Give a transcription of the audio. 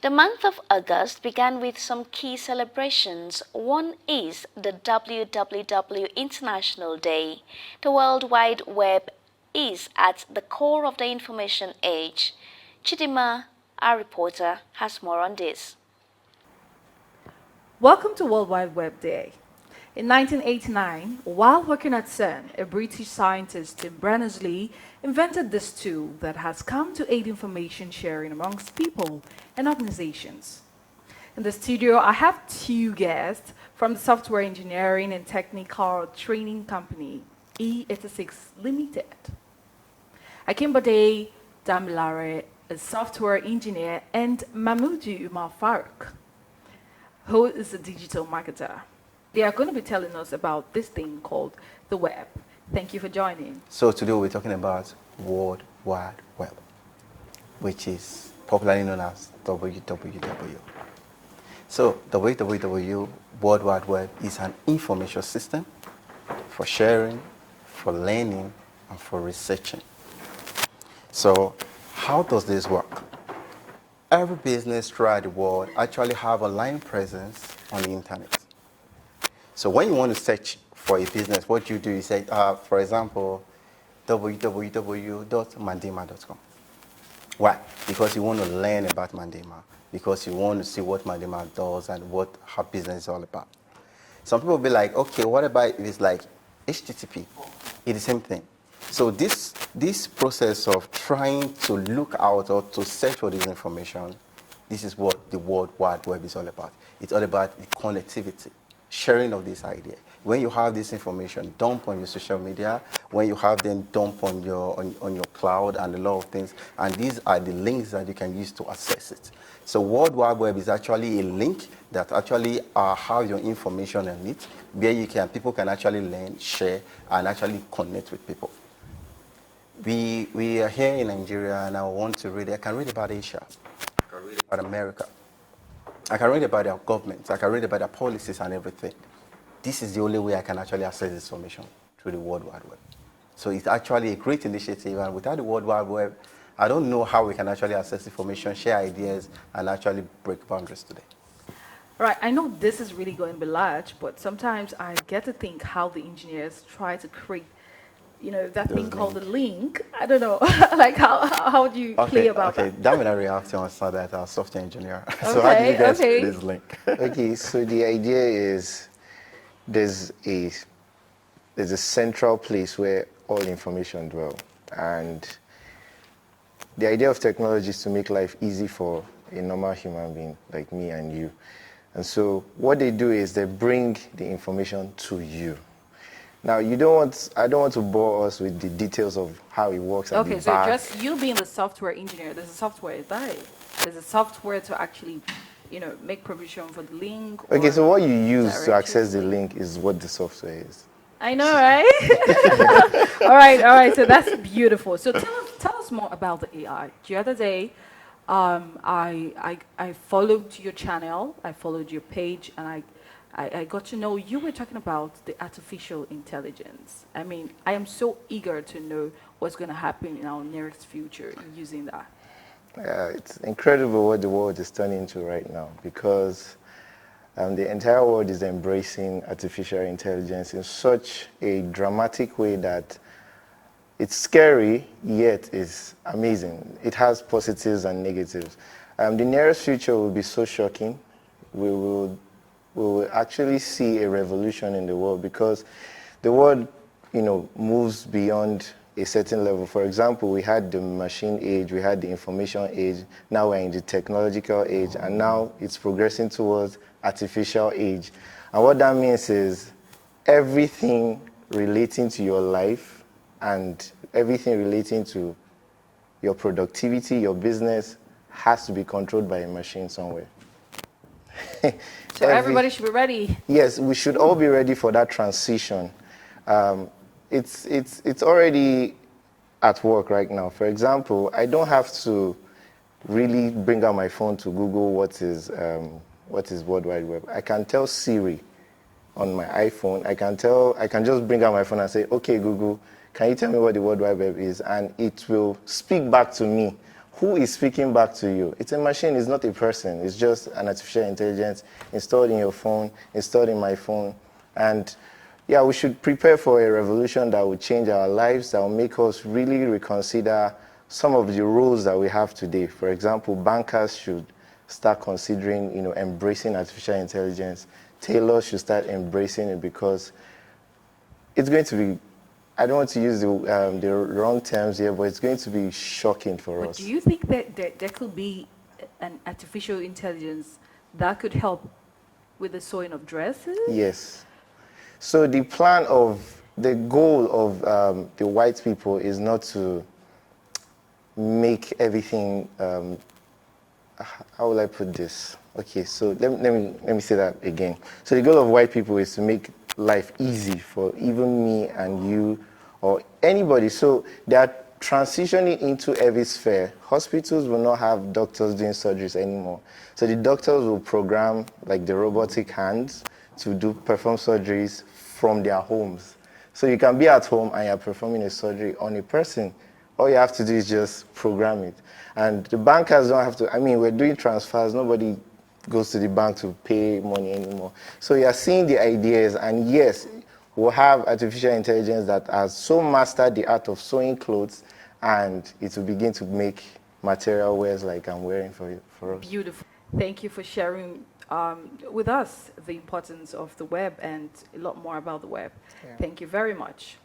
The month of August began with some key celebrations. One is the WWW International Day. The World Wide Web is at the core of the information age. Chidima, our reporter, has more on this. Welcome to World Wide Web Day. In 1989, while working at CERN, a British scientist Tim Berners-Lee invented this tool that has come to aid information sharing amongst people and organizations. In the studio, I have two guests from the software engineering and technical training company, E86 Limited. Akingbade Damilare, a software engineer, and Mahmoud Umar Farouk, who is a digital marketer. They are going to be telling us about this thing called the web. Thank you for joining. So today we're talking about World Wide Web, which is popularly known as WWW. So the WWW, World Wide Web, is an information system for sharing, for learning, and for researching. So how does this work? Every business throughout the world actually have online presence on the internet. So when you want to search for a business, what you do is say, for example, www.mandema.com. Why? Because you want to learn about Mandema, because you want to see what Mandema does and what her business is all about. Some people will be like, okay, what about if it's like HTTP? It's the same thing. So this process of trying to look out or to search for this information, this is what the World Wide Web is all about. It's all about the connectivity, sharing of this idea. When you have this information, dump on your social media. When you have them, dump on your cloud and a lot of things. And these are the links that you can use to access it. So World Wide Web is actually a link that actually have your information on it, where people can actually learn, share, and actually connect with people. We are here in Nigeria, and I want to read. I can read about Asia. I can read about America. I can read about their governments. I can read about their policies and everything. This is the only way I can actually access this information through the World Wide Web. So it's actually a great initiative, and without the World Wide Web, I don't know how we can actually access information, share ideas, and actually break boundaries today. Right, I know this is really going to be large, but sometimes I get to think how the engineers try to create, that thing called a link. I don't know, like how do you play about that? Okay, Damilare actually answered that as software engineer. So how do you guys create this link? Okay, so the idea is there's a central place where all information dwell, and the idea of technology is to make life easy for a normal human being like me and you. And so what they do is they bring the information to you. Now, I don't want to bore us with the details of how it works. Okay, so just you being the software engineer, there's a software, there's a software to actually, make provision for the link. Okay, so what you use to access the link is what the software is. I know, right? All right. So that's beautiful. So tell us more about the AI. The other day, I followed your channel, I followed your page, and I got to know you were talking about the artificial intelligence. I mean, I am so eager to know what's going to happen in our nearest future using that. It's incredible what the world is turning into right now, because the entire world is embracing artificial intelligence in such a dramatic way that it's scary, yet it's amazing. It has positives and negatives. The nearest future will be so shocking. We will actually see a revolution in the world, because the world, moves beyond a certain level. For example, we had the machine age, we had the information age, now we're in the technological age, and now it's progressing towards artificial age. And what that means is everything relating to your life and everything relating to your productivity, your business, has to be controlled by a machine somewhere. So everybody should be ready. Yes, we should all be ready for that transition. It's already at work right now. For example, I don't have to really bring out my phone to Google what is World Wide Web. I can tell Siri on my iPhone. I can just bring out my phone and say, okay, Google, can you tell me what the World Wide Web is? And it will speak back to me who is speaking back to you? It's a machine, it's not a person. It's just an artificial intelligence installed in your phone, installed in my phone. And yeah, we should prepare for a revolution that will change our lives, that will make us really reconsider some of the roles that we have today. For example, bankers should start considering, embracing artificial intelligence. Tailors should start embracing it, because it's going to be, I don't want to use the wrong terms here, but it's going to be shocking for But us. do you think that there could be an artificial intelligence that could help with the sewing of dresses? Yes. So the goal of the white people is not to make everything, how will I put this? Okay, so let me say that again. So the goal of white people is to make life easy for even me and you or anybody. So they are transitioning into every sphere. Hospitals will not have doctors doing surgeries anymore. So the doctors will program like the robotic hands to perform surgeries from their homes. So you can be at home and you're performing a surgery on a person. All you have to do is just program it. And the bankers don't have to, we're doing transfers. Nobody goes to the bank to pay money anymore. So you're seeing the ideas, and yes, we'll have artificial intelligence that has so mastered the art of sewing clothes, and it will begin to make material wears like I'm wearing for us. Beautiful. Thank you for sharing with us the importance of the web and a lot more about the web. Yeah. Thank you very much.